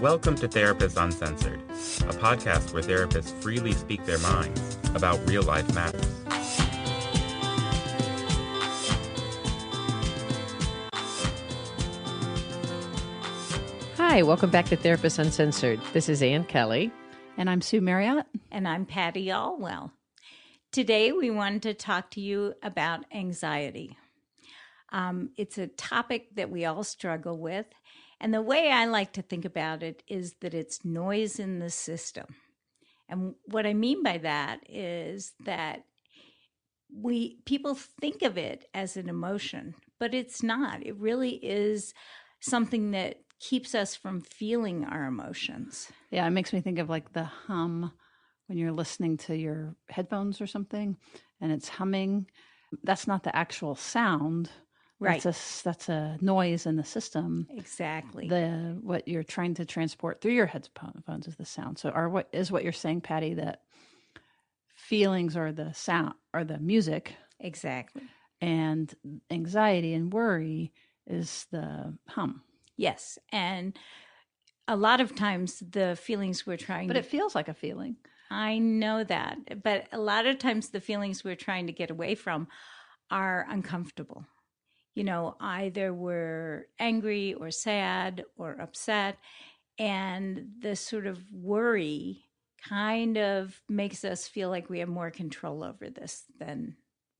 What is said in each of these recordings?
Welcome to Therapists Uncensored, a podcast where therapists freely speak their minds about real-life matters. Hi, welcome back to Therapists Uncensored. This is Ann Kelly. And I'm Sue Marriott. And I'm Patty Allwell. Today we wanted to talk to you about anxiety. It's a topic that we all struggle with. And the way I like to think about it is that it's noise in the system. And what I mean by that is that people think of it as an emotion, but it's not. It really is something that keeps us from feeling our emotions. Yeah, it makes me think of like the hum when you're listening to your headphones or something and it's humming. That's not the actual sound. Right. That's a noise in the system. Exactly. What you're trying to transport through your headphones is the sound. So what you're saying, Patty, that feelings are the sound or the music. Exactly. And anxiety and worry is the hum. Yes. And a lot of times the feelings we're trying But it feels like a feeling. I know that. But a lot of times the feelings we're trying to get away from are uncomfortable. You know, either we're angry or sad or upset. And the sort of worry kind of makes us feel like we have more control over this than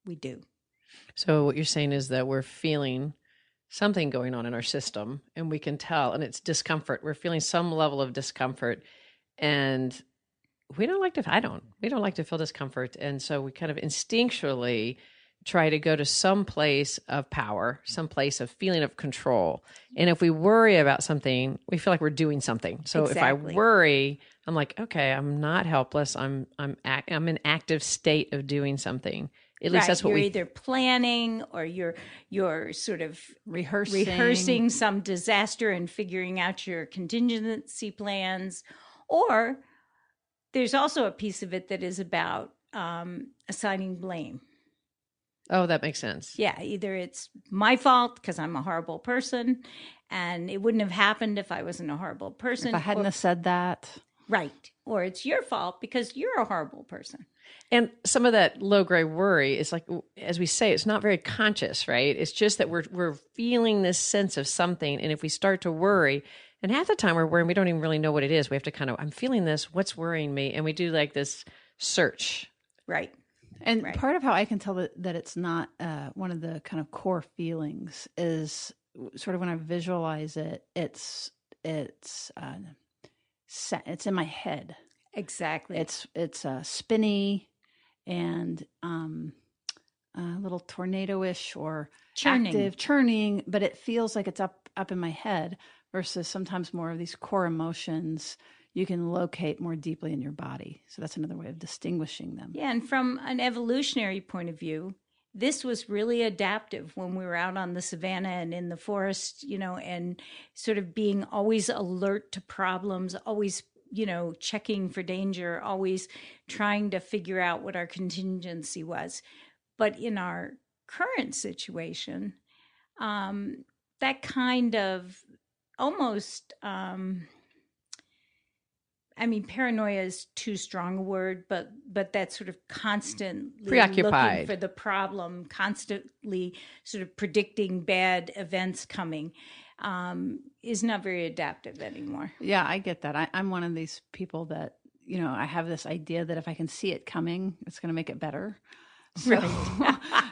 we do. So what you're saying is that we're feeling something going on in our system and we can tell, and it's discomfort. We're feeling some level of discomfort and we don't like to feel discomfort. And so we kind of instinctually try to go to some place of power, some place of feeling of control. And if we worry about something, we feel like we're doing something. So Exactly. If I worry, I'm like, okay, I'm not helpless. I'm in active state of doing something. At least that's what you're either planning or you're sort of rehearsing some disaster and figuring out your contingency plans. Or there's also a piece of it that is about assigning blame. Oh, that makes sense. Yeah, either it's my fault because I'm a horrible person and it wouldn't have happened if I wasn't a horrible person. If I hadn't have said that. Right. Or it's your fault because you're a horrible person. And some of that low-grade worry is like, as we say, it's not very conscious, right? It's just that we're feeling this sense of something. And if we start to worry, and half the time we're worrying, we don't even really know what it is. We have to I'm feeling this, what's worrying me? And we do like this search. Right. And part of how I can tell that it's not one of the kind of core feelings is sort of when I visualize it, it's in my head. Exactly. It's spinny and a little tornado-ish or active churning, but it feels like it's up in my head versus sometimes more of these core emotions you can locate more deeply in your body. So that's another way of distinguishing them. Yeah, and from an evolutionary point of view, this was really adaptive when we were out on the savannah and in the forest, you know, and sort of being always alert to problems, always, you know, checking for danger, always trying to figure out what our contingency was. But in our current situation, that kind of almost... paranoia is too strong a word, but that sort of constantly preoccupied, looking for the problem, constantly sort of predicting bad events coming, is not very adaptive anymore. Yeah, I get that. I'm one of these people that, you know, I have this idea that if I can see it coming, it's going to make it better. So,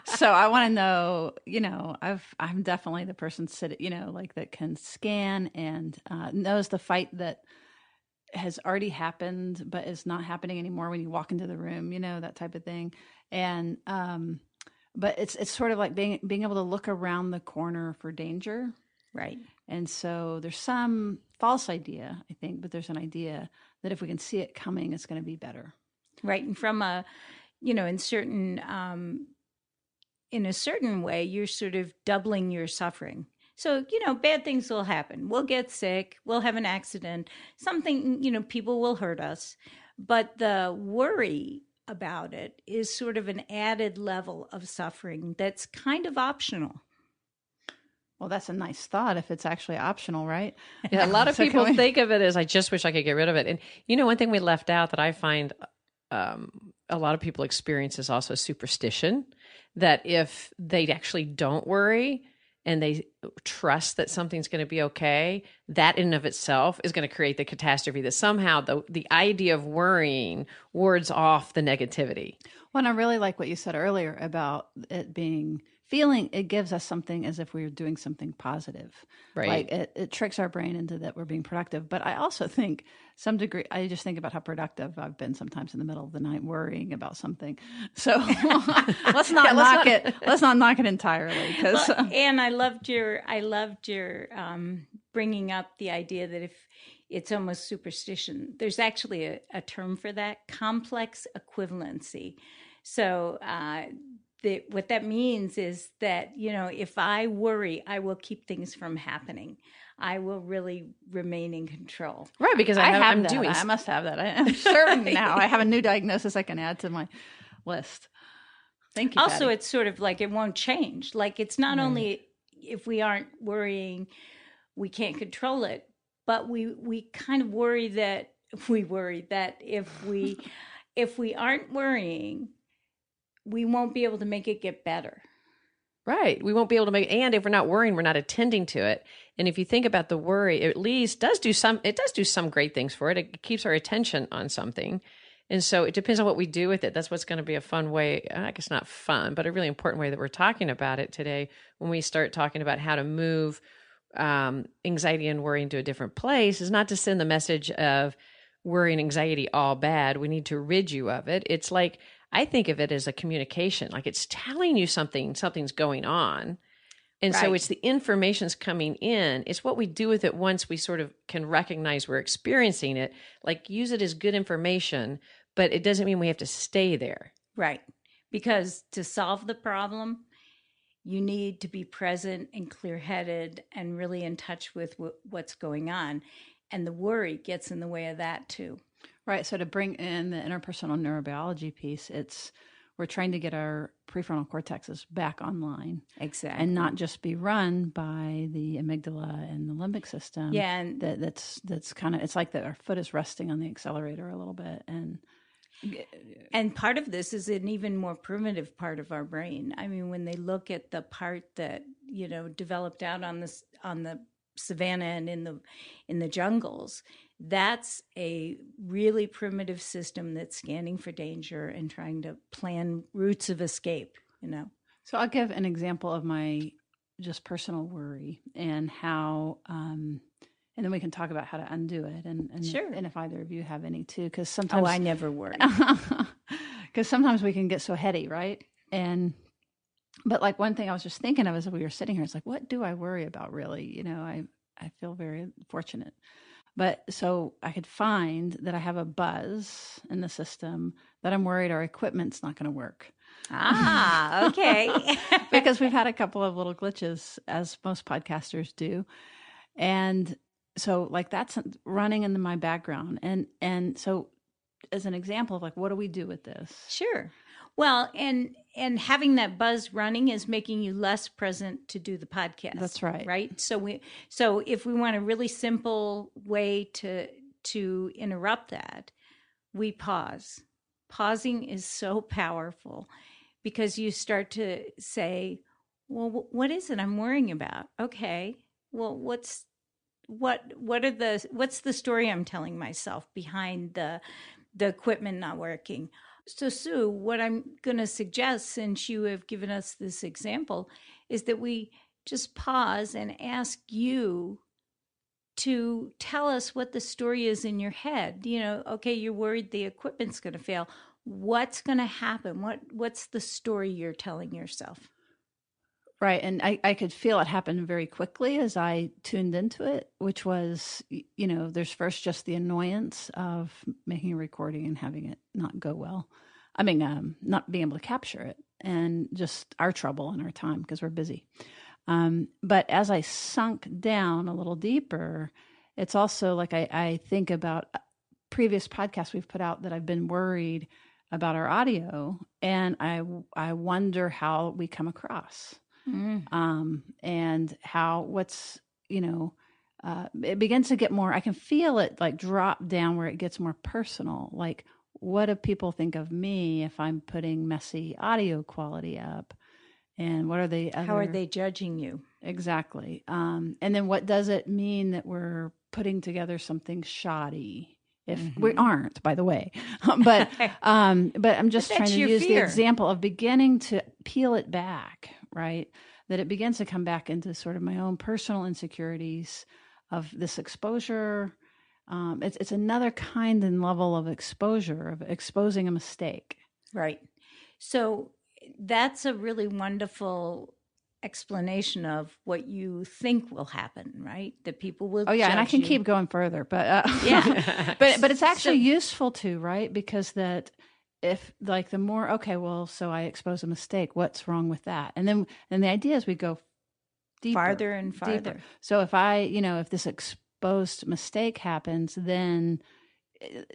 so I want to know, you know, I'm definitely the person that can scan and knows the fight that has already happened, but is not happening anymore when you walk into the room, you know, that type of thing. And, but it's sort of like being able to look around the corner for danger. Right. And so there's some false idea, I think, but there's an idea that if we can see it coming, it's going to be better. Right. And from in a certain way, you're sort of doubling your suffering. So, you know, bad things will happen. We'll get sick. We'll have an accident. Something, you know, people will hurt us. But the worry about it is sort of an added level of suffering that's kind of optional. Well, that's a nice thought if it's actually optional, right? Yeah, a lot of So people can we- think of it as, I just wish I could get rid of it. And, one thing we left out that I find a lot of people experience is also superstition, that if they actually don't worry and they trust that something's going to be okay, that in and of itself is going to create the catastrophe, that somehow the idea of worrying wards off the negativity. Well, and I really like what you said earlier about it being feeling, it gives us something as if we were doing something positive. Right. Like it tricks our brain into that we're being productive. But I also think some degree, I just think about how productive I've been sometimes in the middle of the night worrying about something. So let's not knock it. Let's not knock it entirely. And I loved your bringing up the idea that if it's almost superstition, there's actually a term for that, complex equivalency. So what that means is that, if I worry, I will keep things from happening. I will really remain in control. Right, because I'm doing. I must have that. I'm certain now. I have a new diagnosis I can add to my list. Thank you. Also, Patty. it's sort of like it won't change. Like it's not only if we aren't worrying, we can't control it, but we kind of worry that if we aren't worrying, we won't be able to make it get better. Right. We won't be able to make, and if we're not worrying, we're not attending to it. And if you think about the worry, it at least does do some great things for it. It keeps our attention on something. And so it depends on what we do with it. That's what's going to be a fun way, I guess not fun, but a really important way that we're talking about it today when we start talking about how to move anxiety and worry into a different place, is not to send the message of worry and anxiety all bad. We need to rid you of it. It's like, I think of it as a communication, like it's telling you something's going on. And so it's the information's coming in. It's what we do with it once we sort of can recognize we're experiencing it, like use it as good information, but it doesn't mean we have to stay there. Right. Because to solve the problem, you need to be present and clear-headed and really in touch with what's going on. And the worry gets in the way of that too. Right. So to bring in the interpersonal neurobiology piece, we're trying to get our prefrontal cortexes back online. Exactly. And not just be run by the amygdala and the limbic system. Yeah. And that's kind of, it's like that our foot is resting on the accelerator a little bit. And part of this is an even more primitive part of our brain. I mean, when they look at the part that, developed out on the savannah and in the jungles, that's a really primitive system that's scanning for danger and trying to plan routes of escape, So I'll give an example of my just personal worry and how, and then we can talk about how to undo it. And sure. And if either of you have any too, because sometimes. I never worry. Because sometimes we can get so heady, right? But like one thing I was just thinking of as we were sitting here, it's like, what do I worry about really? I feel very fortunate. But so I could find that I have a buzz in the system that I'm worried our equipment's not going to work. Ah, okay. Because we've had a couple of little glitches, as most podcasters do. And so like that's running in my background. And so as an example of like, what do we do with this? Sure. Well, and having that buzz running is making you less present to do the podcast. That's right. Right. So if we want a really simple way to interrupt that, we pause. Pausing is so powerful because you start to say, well, what is it I'm worrying about? Okay. Well, what's the story I'm telling myself behind the equipment not working? So, Sue, what I'm going to suggest, since you have given us this example, is that we just pause and ask you to tell us what the story is in your head. Okay, you're worried the equipment's going to fail. What's going to happen? What's the story you're telling yourself? Right. And I could feel it happen very quickly as I tuned into it, which was, there's first just the annoyance of making a recording and having it not go well. I mean, not being able to capture it and just our trouble and our time because we're busy. But as I sunk down a little deeper, it's also like I think about previous podcasts we've put out that I've been worried about our audio, and I wonder how we come across. and how it begins to get more, I can feel it like drop down where it gets more personal. Like, what do people think of me if I'm putting messy audio quality up? And what are they? How are they judging you? Exactly. And then what does it mean that we're putting together something shoddy? If we aren't, by the way, but I'm just trying to use the example of beginning to peel it back, right? That it begins to come back into sort of my own personal insecurities of this exposure. It's another kind and level of exposure, of exposing a mistake. Right. So that's a really wonderful explanation of what you think will happen, right? That people will. Oh yeah, and I can keep going further, but yeah, but it's actually useful too, right? Because that if like the more so I expose a mistake, what's wrong with that? And then the idea is we go deeper, farther and farther. Deeper. So if if this exposed mistake happens, then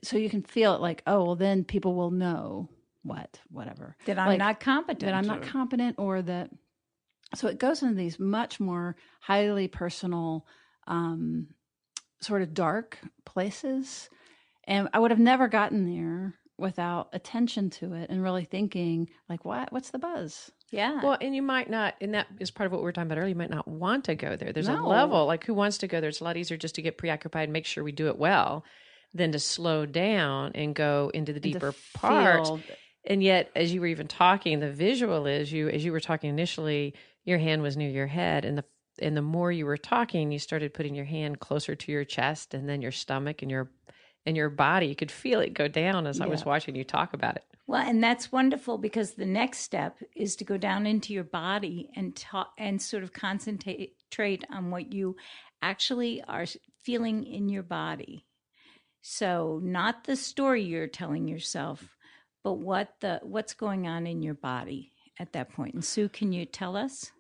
so you can feel it like, oh well, then people will know whatever that I'm not competent, or that. So it goes into these much more highly personal, sort of dark places. And I would have never gotten there without attention to it and really thinking like, what's the buzz? Yeah. Well, and you might not, and that is part of what we were talking about earlier, you might not want to go there. There's a level, like who wants to go there? It's a lot easier just to get preoccupied and make sure we do it well than to slow down and go into the deeper parts. And yet, as you were even talking, the visual is as you were talking initially, your hand was near your head, and the more you were talking, you started putting your hand closer to your chest, and then your stomach and your body. You could feel it go down as I was watching you talk about it. Well, and that's wonderful because the next step is to go down into your body and talk and sort of concentrate on what you actually are feeling in your body. So, not the story you're telling yourself, but what's going on in your body at that point. And Sue, can you tell us?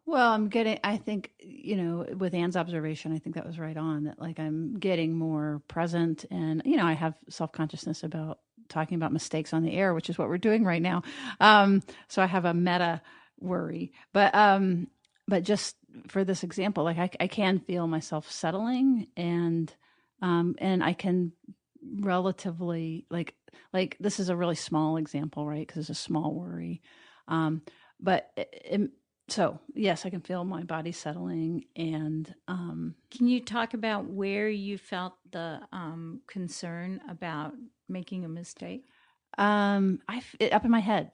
Well, I think, with Anne's observation, I think that was right on, that like I'm getting more present and, I have self-consciousness about talking about mistakes on the air, which is what we're doing right now. So I have a meta worry, but just for this example, like I can feel myself settling and I can relatively like this is a really small example, right? Because it's a small worry. So yes, I can feel my body settling. And can you talk about where you felt the concern about making a mistake? Up in my head.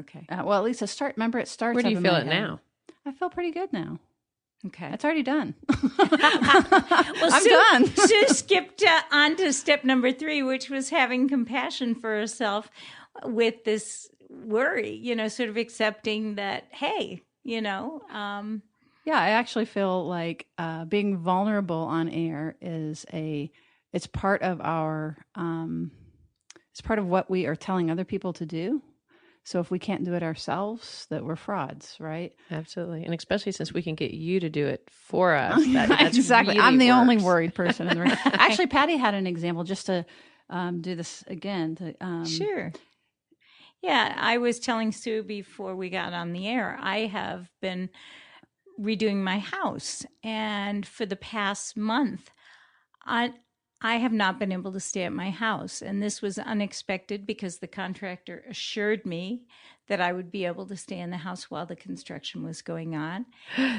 Okay. Well, at least it starts. Where do you feel it now? I feel pretty good now. Okay. It's already done. I'm done. Sue skipped on to step number 3, which was having compassion for herself with this worry, sort of accepting that, hey, Yeah, I actually feel like being vulnerable on air it's part of it's part of what we are telling other people to do. So if we can't do it ourselves, that we're frauds, right? Absolutely. And especially since we can get you to do it for us. That's exactly. Really I'm the works. only worried person in the room. Actually, Patty had an example just to do this again. Sure. Yeah, I was telling Sue before we got on the air, I have been redoing my house. And for the past month, I have not been able to stay at my house. And this was unexpected because the contractor assured me that I would be able to stay in the house while the construction was going on.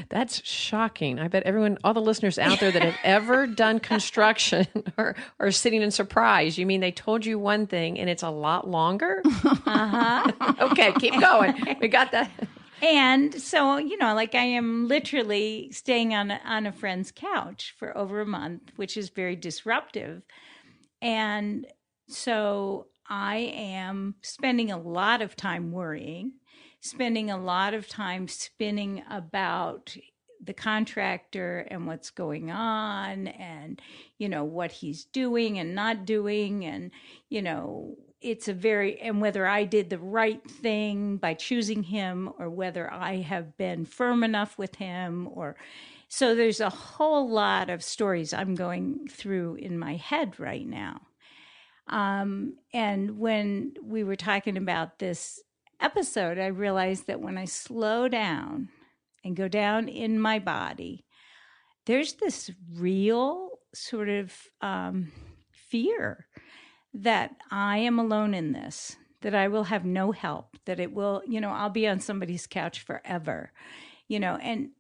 That's shocking. I bet all the listeners out there that have ever done construction are sitting in surprise. You mean they told you one thing and it's a lot longer? Uh-huh. Okay, keep going. We got that. And so, like I am literally staying on a friend's couch for over a month, which is very disruptive. And so I am spending a lot of time worrying, spending a lot of time spinning about the contractor and what's going on and, what he's doing and not doing. And, and whether I did the right thing by choosing him or whether I have been firm enough with him so there's a whole lot of stories I'm going through in my head right now. And when we were talking about this episode, I realized that when I slow down and go down in my body, there's this real sort of fear that I am alone in this, that I will have no help, that it will, I'll be on somebody's couch forever, and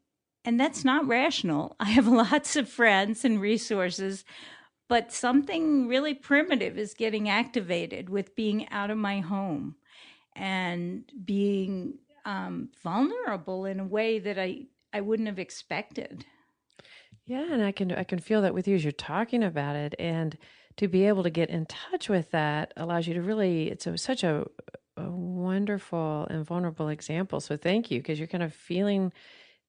that's not rational. I have lots of friends and resources, but something really primitive is getting activated with being out of my home and being vulnerable in a way that I wouldn't have expected. Yeah, and I can feel that with you as you're talking about it, and to be able to get in touch with that allows you to really. It's such a wonderful and vulnerable example. So thank you, because you're kind of feeling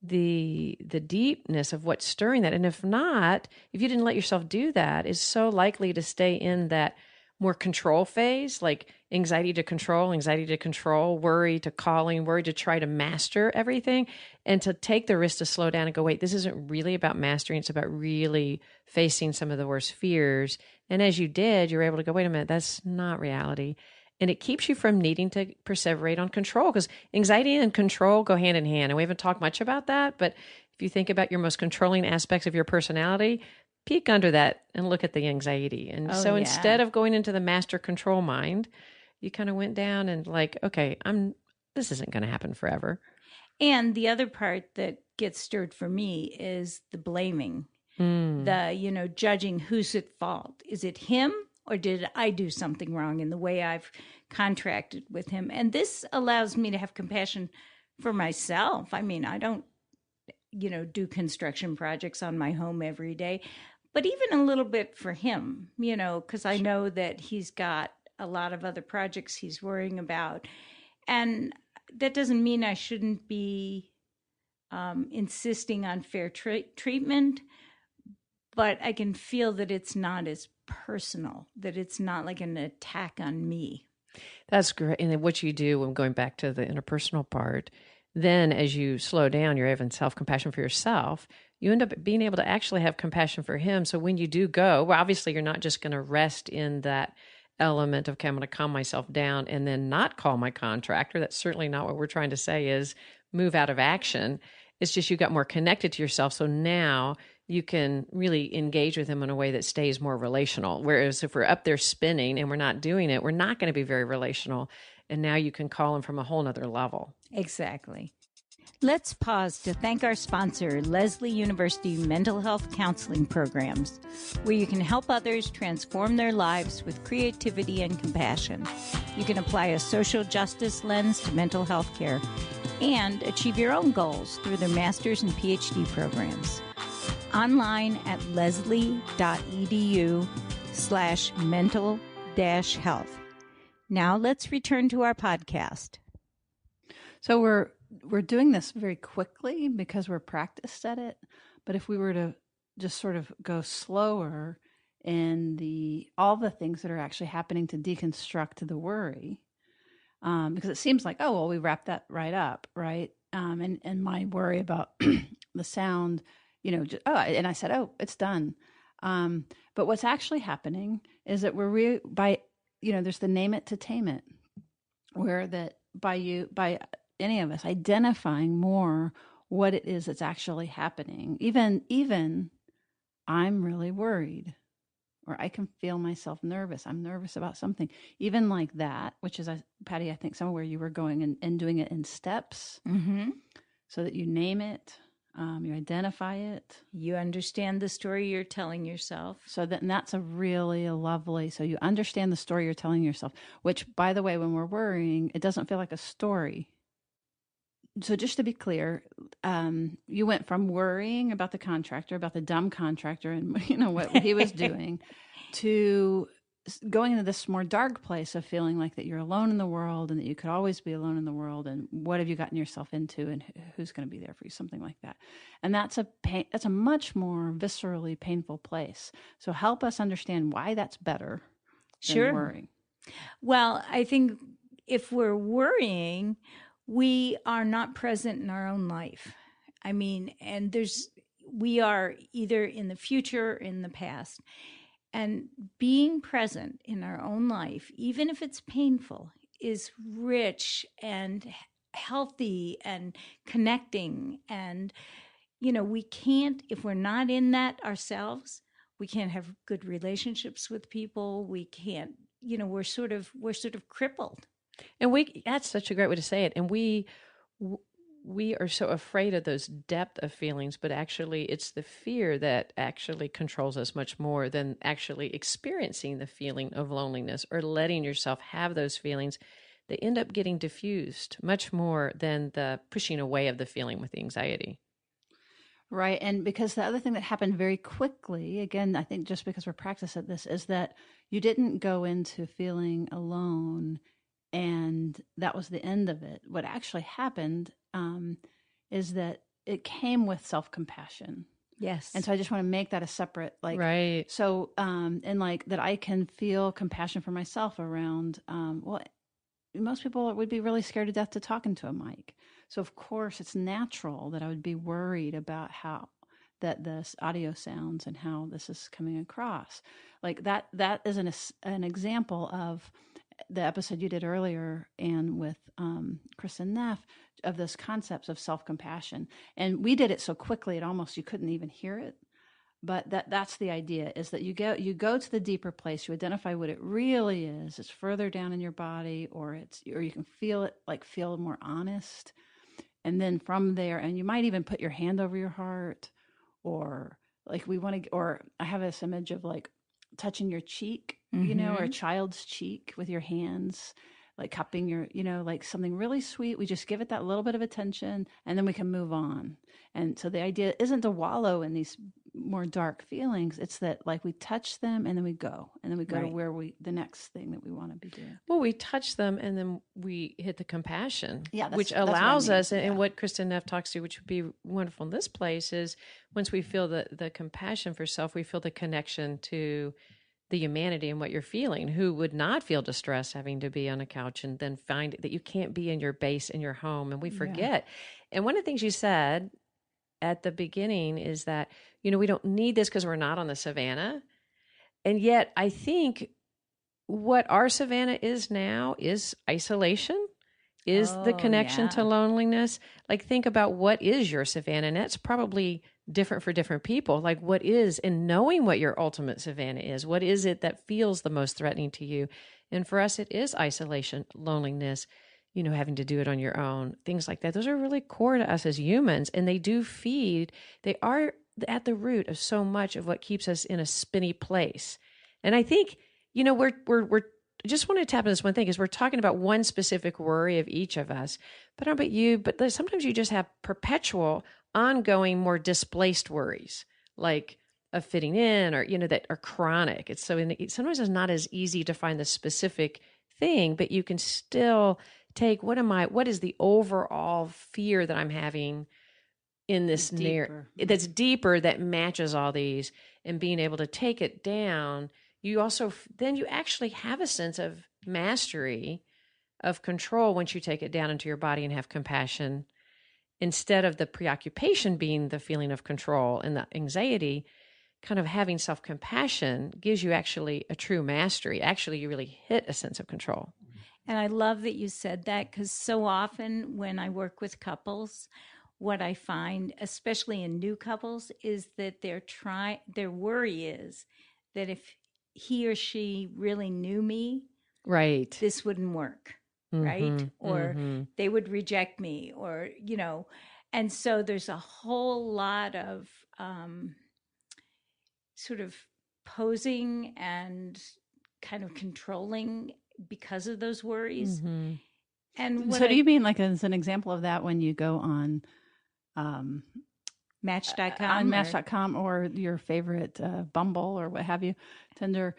the deepness of what's stirring that, and if you didn't let yourself do that, is so likely to stay in that more control phase, like anxiety to control, worry to calling, worry to try to master everything, and to take the risk to slow down and go, wait, this isn't really about mastering. It's about really facing some of the worst fears. And as you did, you're able to go, wait a minute, that's not reality. And it keeps you from needing to perseverate on control, because anxiety and control go hand in hand. And we haven't talked much about that, but if you think about your most controlling aspects of your personality, peek under that and look at the anxiety. And instead of going into the master control mind, you kind of went down and like, okay, this isn't going to happen forever. And the other part that gets stirred for me is the blaming, the, judging who's at fault. Is it him, or did I do something wrong in the way I've contracted with him? And this allows me to have compassion for myself. I mean, I don't, do construction projects on my home every day, but even a little bit for him, because I know that he's got a lot of other projects he's worrying about. And that doesn't mean I shouldn't be insisting on fair treatment, but I can feel that it's not as personal, that it's not like an attack on me. That's great. And then what you do when going back to the interpersonal part, then as you slow down, you're having self-compassion for yourself. You end up being able to actually have compassion for him. So when you do go, well, obviously you're not just going to rest in that element of, okay, I'm going to calm myself down and then not call my contractor. That's certainly not what we're trying to say is move out of action. It's just you got more connected to yourself. So now you can really engage with him in a way that stays more relational. Whereas if we're up there spinning and we're not doing it, we're not going to be very relational. And now you can call him from a whole nother level. Exactly. Let's pause to thank our sponsor, Leslie University Mental Health Counseling Programs, where you can help others transform their lives with creativity and compassion. You can apply a social justice lens to mental health care and achieve your own goals through their master's and PhD programs. Online at leslie.edu/mental-health. Now let's return to our podcast. So we're doing this very quickly because we're practiced at it. But if we were to just sort of go slower in all the things that are actually happening to deconstruct the worry, because it seems like, oh, well, we wrapped that right up, right? And my worry about the sound, and I said, oh, it's done. But what's actually happening is that there's the name it to tame it, where that by any of us identifying more what it is that's actually happening, even I'm really worried, or I can feel myself nervous. I'm nervous about something, even like that, which is, Patty, I think somewhere you were going and doing it in steps, so that you name it. You identify it. You understand the story you're telling yourself. So that's a really lovely, so you understand the story you're telling yourself, which, by the way, when we're worrying, it doesn't feel like a story. So just to be clear, you went from worrying about the contractor, about the dumb contractor and what he was doing, to going into this more dark place of feeling like that you're alone in the world and that you could always be alone in the world, and what have you gotten yourself into and who's going to be there for you, something like that. And that's a much more viscerally painful place. So help us understand why that's better than worrying. Well, I think if we're worrying, we are not present in our own life. I mean, and we are either in the future or in the past. And being present in our own life, even if it's painful, is rich and healthy and connecting. And, we can't, if we're not in that ourselves, we can't have good relationships with people. We can't, we're sort of crippled. And that's such a great way to say it. And we are so afraid of those depth of feelings, but actually it's the fear that actually controls us much more than actually experiencing the feeling of loneliness or letting yourself have those feelings. They end up getting diffused much more than the pushing away of the feeling with the anxiety. Right. And because the other thing that happened very quickly, again, I think just because we're practiced at this, is that you didn't go into feeling alone and that was the end of it. What actually happened is that it came with self-compassion. Yes. And so I just want to make that a separate, right. So, and that I can feel compassion for myself around, most people would be really scared to death to talk into a mic. So of course it's natural that I would be worried about how that this audio sounds and how this is coming across. That is an example of the episode you did earlier and with Kristen Neff of those concepts of self-compassion. And we did it so quickly you couldn't even hear it. But that's the idea, is that you go to the deeper place, you identify what it really is. It's further down in your body, or you can feel it, feel more honest. And then from there, and you might even put your hand over your heart, or or I have this image of touching your cheek, or a child's cheek with your hands, cupping your, something really sweet. We just give it that little bit of attention and then we can move on. And so the idea isn't to wallow in these more dark feelings. It's that we touch them and then we go right. to where the next thing that we want to be doing. Well, we touch them and then we hit the compassion, which allows us, and what Kristen Neff talks to, which would be wonderful in this place, is once we feel the compassion for self, we feel the connection to the humanity and what you're feeling. Who would not feel distress having to be on a couch and then find that you can't be in your base in your home? And we forget. Yeah. And one of the things you said at the beginning is that, we don't need this because we're not on the savannah. And yet I think what our savannah is now is isolation, is the connection to loneliness. Think about what is your savannah, and that's probably different for different people. What is, and knowing what your ultimate savannah is, what is it that feels the most threatening to you? And for us, it is isolation, loneliness, having to do it on your own, things like that. Those are really core to us as humans, and they are at the root of so much of what keeps us in a spinny place. And I think, we're just want to tap on this one thing, is we're talking about one specific worry of each of us. But I don't know about you, but sometimes you just have perpetual, ongoing, more displaced worries, of fitting in, or, that are chronic. It's sometimes it's not as easy to find the specific thing, but you can still take, what is the overall fear that I'm having in this that's deeper, that matches all these, and being able to take it down. You also, then you actually have a sense of mastery, of control, once you take it down into your body and have compassion, instead of the preoccupation being the feeling of control and the anxiety. Kind of having self-compassion gives you actually a true mastery. Actually, you really hit a sense of control. And I love that you said that, because so often when I work with couples, what I find, especially in new couples, is that their worry is that if he or she really knew me, right, this wouldn't work, right? Or they would reject me, or, and so there's a whole lot of sort of posing and kind of controlling because of those worries. And so do you mean, as an example of that, when you go on Match.com or your favorite Bumble or what have you, Tinder,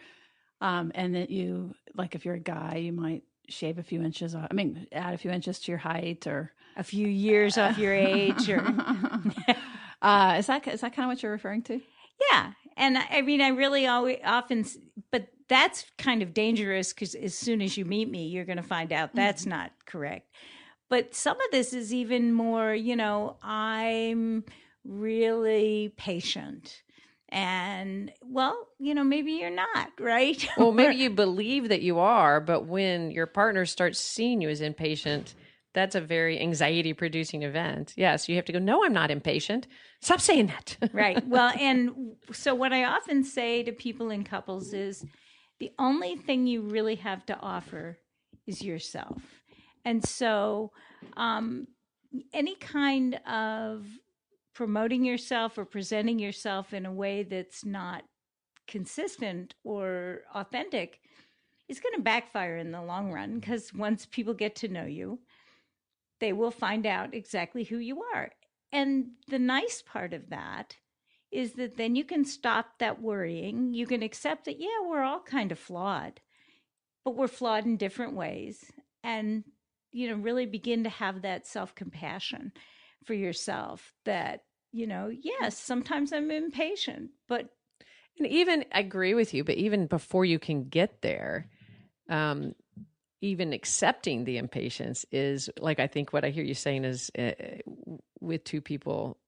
and that you, if you're a guy, you might shave a few inches off, add a few inches to your height, or a few years off your age, or is that kind of what you're referring to? Yeah. And I really often, but that's kind of dangerous, because as soon as you meet me, you're going to find out that's not correct. But some of this is even more, I'm really patient. And, maybe you're not, right? Well, maybe you believe that you are, but when your partner starts seeing you as impatient, that's a very anxiety producing event. Yes, you have to go, no, I'm not impatient. Stop saying that. Right. Well, and so what I often say to people in couples is the only thing you really have to offer is yourself. And so any kind of promoting yourself or presenting yourself in a way that's not consistent or authentic is going to backfire in the long run, because once people get to know you, they will find out exactly who you are. And the nice part of that is that then you can stop that worrying. You can accept that, yeah, we're all kind of flawed, but we're flawed in different ways. And, really begin to have that self-compassion for yourself that, yes, sometimes I'm impatient, but. And even, I agree with you, but even before you can get there, even accepting the impatience is like, I think what I hear you saying is with two people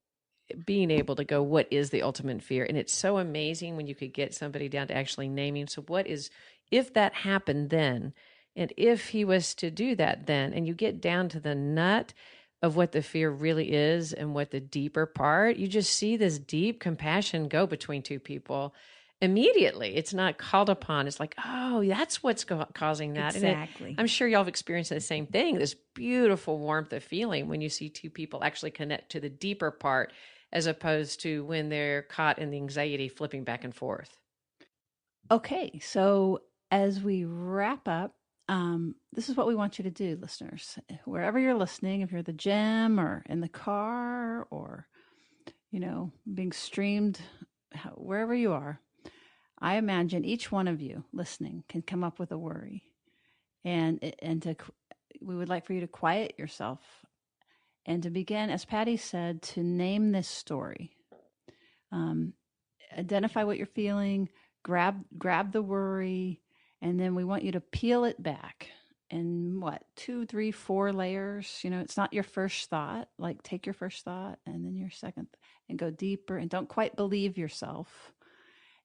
being able to go, what is the ultimate fear? And it's so amazing when you could get somebody down to actually naming. So what is, if that happened then, and if he was to do that then, and you get down to the nut of what the fear really is and what the deeper part, you just see this deep compassion go between two people. Immediately, it's not called upon. It's like, oh, that's what's causing that. Exactly. And I'm sure y'all have experienced the same thing, this beautiful warmth of feeling when you see two people actually connect to the deeper part, as opposed to when they're caught in the anxiety flipping back and forth. Okay, so as we wrap up, this is what we want you to do, listeners. Wherever you're listening, if you're at the gym or in the car or, being streamed, wherever you are, I imagine each one of you listening can come up with a worry, and we would like for you to quiet yourself and to begin, as Patty said, to name this story. Identify what you're feeling, grab the worry, and then we want you to peel it back in 2, 3, 4 layers. It's not your first thought. Like, take your first thought and then your second and go deeper, and don't quite believe yourself.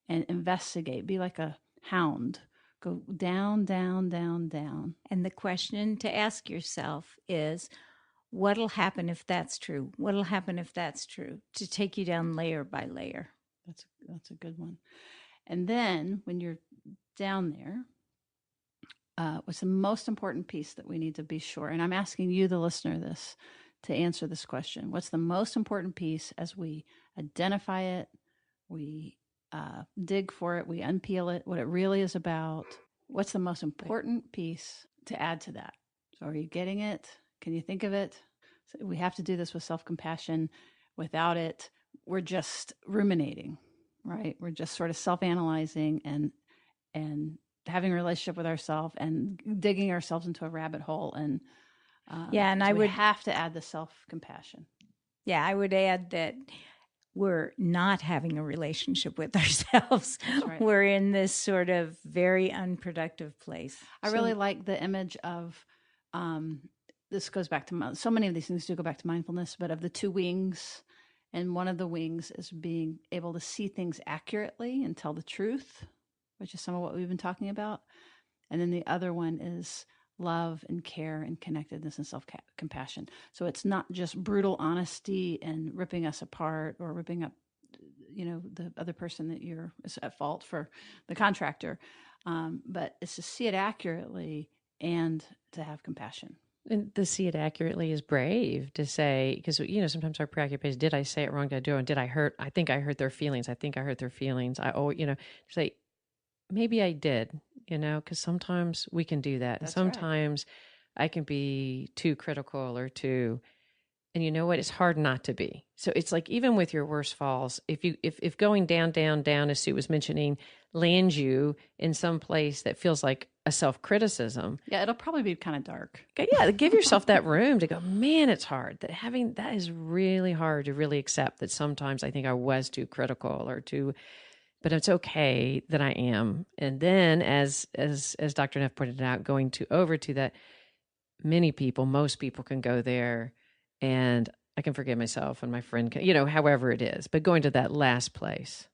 And investigate. Be like a hound. Go down, down, down, down. And the question to ask yourself is, what'll happen if that's true? What'll happen if that's true? To take you down layer by layer. That's a good one. And then when you're down there, what's the most important piece that we need to be sure? And I'm asking you, the listener, this to answer this question. What's the most important piece as we identify it? We dig for it, we unpeel it, what it really is about. What's the most important piece to add to that? So are you getting it? Can you think of it? So we have to do this with self-compassion. Without it, we're just ruminating, right? We're just sort of self-analyzing and having a relationship with ourselves and digging ourselves into a rabbit hole. And I would have to add the self-compassion. Yeah, I would add that we're not having a relationship with ourselves. That's right. We're in this sort of very unproductive place. I really like the image of, this goes back to, so many of these things do go back to mindfulness, but of the 2 wings. And one of the wings is being able to see things accurately and tell the truth, which is some of what we've been talking about. And then the other one is love and care and connectedness and self-compassion. So it's not just brutal honesty and ripping us apart or ripping up, the other person that you're at fault for, the contractor. But it's to see it accurately and to have compassion. And to see it accurately is brave to say, because, sometimes our preoccupation, did I say it wrong? Did I do it? Did I hurt? I think I hurt their feelings. Say, maybe I did, because sometimes we can do that. That's sometimes I can be too critical or too, and you know what? It's hard not to be. So it's like, even with your worst falls, if going down, down, down, as Sue was mentioning, lands you in some place that feels like a self-criticism. Yeah, it'll probably be kind of dark. Okay, yeah, give yourself that room to go, man, it's hard. That is really hard to really accept that sometimes I think I was too critical or too, but it's okay that I am. And then as Dr. Neff pointed out, going over to that, most people can go there and I can forgive myself and my friend can, however it is, but going to that last place.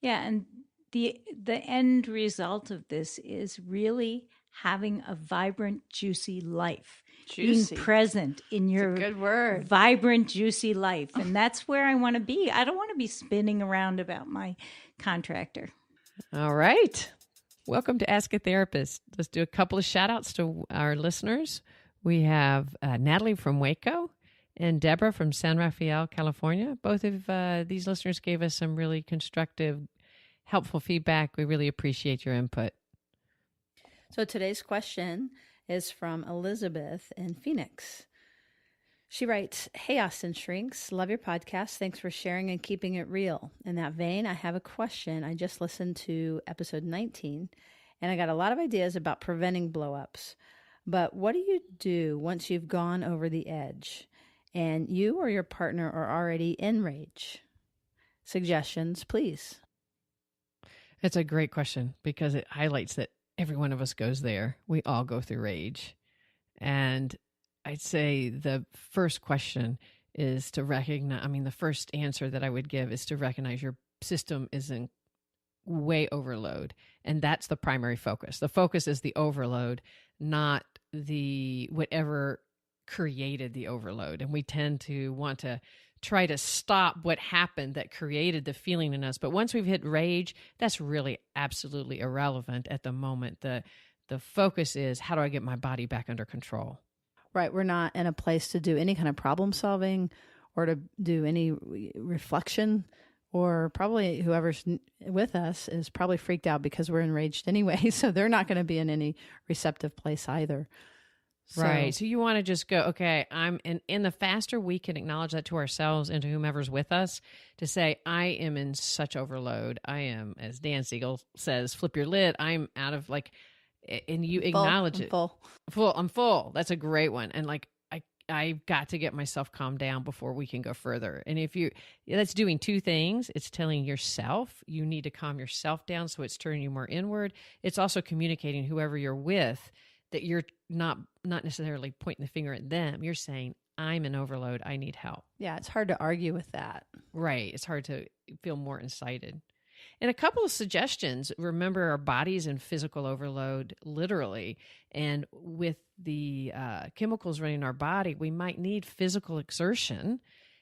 Yeah. And the end result of this is really having a vibrant, juicy life. Juicy. being present in your good word. vibrant, juicy life. And that's where I want to be. I don't want to be spinning around about my contractor. All right. Welcome to Ask a Therapist. Let's do a couple of shout outs to our listeners. We have Natalie from Waco and Deborah from San Rafael, California. Both of these listeners gave us some really constructive, helpful feedback. We really appreciate your input. So today's question is from Elizabeth in Phoenix. She writes, "Hey, Austin Shrinks. Love your podcast. Thanks for sharing and keeping it real. In that vein, I have a question. I just listened to episode 19, and I got a lot of ideas about preventing blow-ups. But what do you do once you've gone over the edge and you or your partner are already in rage? Suggestions, please." It's a great question because it highlights that every one of us goes there. We all go through rage. And I'd say the first question is to recognize, the first answer that I would give is to recognize your system is in way overload. And that's the primary focus. The focus is the overload, not the whatever created the overload. And we tend to want to try to stop what happened that created the feeling in us. But once we've hit rage, that's really absolutely irrelevant at the moment. The focus is, how do I get my body back under control? Right. We're not in a place to do any kind of problem solving or to do any reflection, or probably whoever's with us is probably freaked out because we're enraged anyway. So they're not going to be in any receptive place either. Right. So you want to just go, okay, and the faster we can acknowledge that to ourselves and to whomever's with us, to say, I am in such overload. I am, as Dan Siegel says, flip your lid. I'm out of and you acknowledge it. I'm full. That's a great one. And I've got to get myself calmed down before we can go further. And that's doing two things. It's telling yourself you need to calm yourself down, so it's turning you more inward. It's also communicating whoever you're with that you're not necessarily pointing the finger at them. You're saying, I'm in overload. I need help. Yeah, it's hard to argue with that. Right. It's hard to feel more incited. And a couple of suggestions. Remember, our body's in physical overload, literally. And with the chemicals running in our body, we might need physical exertion.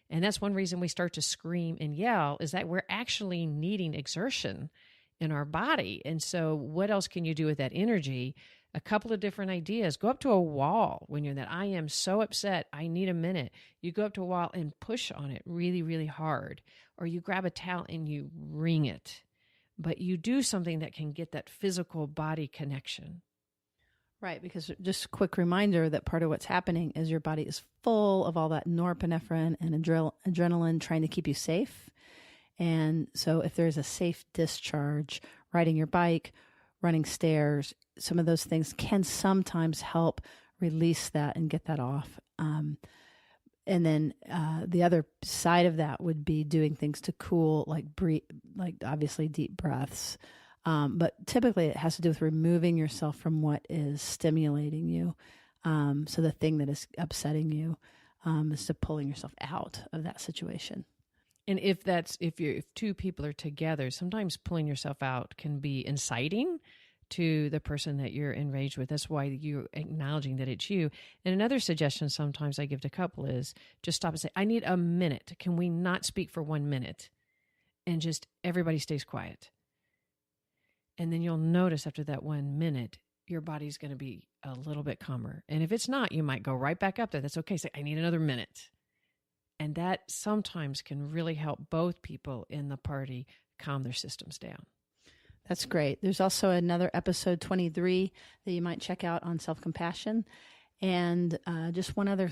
And that's one reason we start to scream and yell, is that we're actually needing exertion in our body. And so what else can you do with that energy? A couple of different ideas. Go up to a wall when you're in that, I am so upset, I need a minute. You go up to a wall and push on it really, really hard. Or you grab a towel and you wring it. But you do something that can get that physical body connection. Right, because just a quick reminder that part of what's happening is your body is full of all that norepinephrine and adrenaline trying to keep you safe. And so if there's a safe discharge, riding your bike, running stairs, some of those things can sometimes help release that and get that off. And then the other side of that would be doing things to cool, like obviously deep breaths. But typically it has to do with removing yourself from what is stimulating you. So the thing that is upsetting you is to pulling yourself out of that situation. And if two people are together, sometimes pulling yourself out can be inciting to the person that you're enraged with. That's why you're acknowledging that it's you. And another suggestion sometimes I give to a couple is just stop and say, I need a minute. Can we not speak for 1 minute? And just everybody stays quiet. And then you'll notice after that 1 minute, your body's going to be a little bit calmer. And if it's not, you might go right back up there. That's okay. Say, I need another minute. And that sometimes can really help both people in the party calm their systems down. That's great. There's also another episode 23 that you might check out on self-compassion. And just one other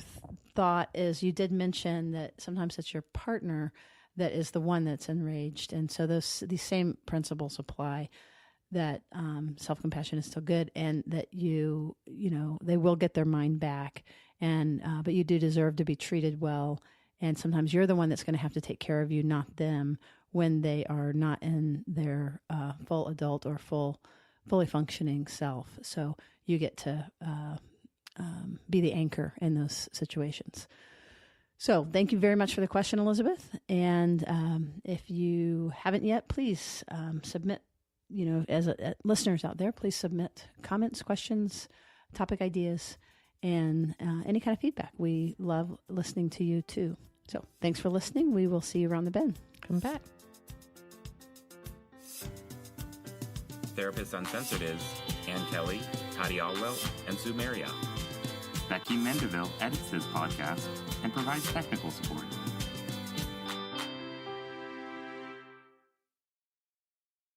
thought is, you did mention that sometimes it's your partner that is the one that's enraged. And so these same principles apply, that self-compassion is still good, and that they will get their mind back. And but you do deserve to be treated well. And sometimes you're the one that's going to have to take care of you, not them, when they are not in their full adult or fully functioning self. So you get to be the anchor in those situations. So thank you very much for the question, Elizabeth. And if you haven't yet, please submit, as listeners out there, please submit comments, questions, topic ideas, and any kind of feedback. We love listening to you too. So thanks for listening. We will see you around the bend. Come back. Therapists Uncensored is Ann Kelly, Patty Alwell, and Sue Marriott. Becky Mendeville edits this podcast and provides technical support.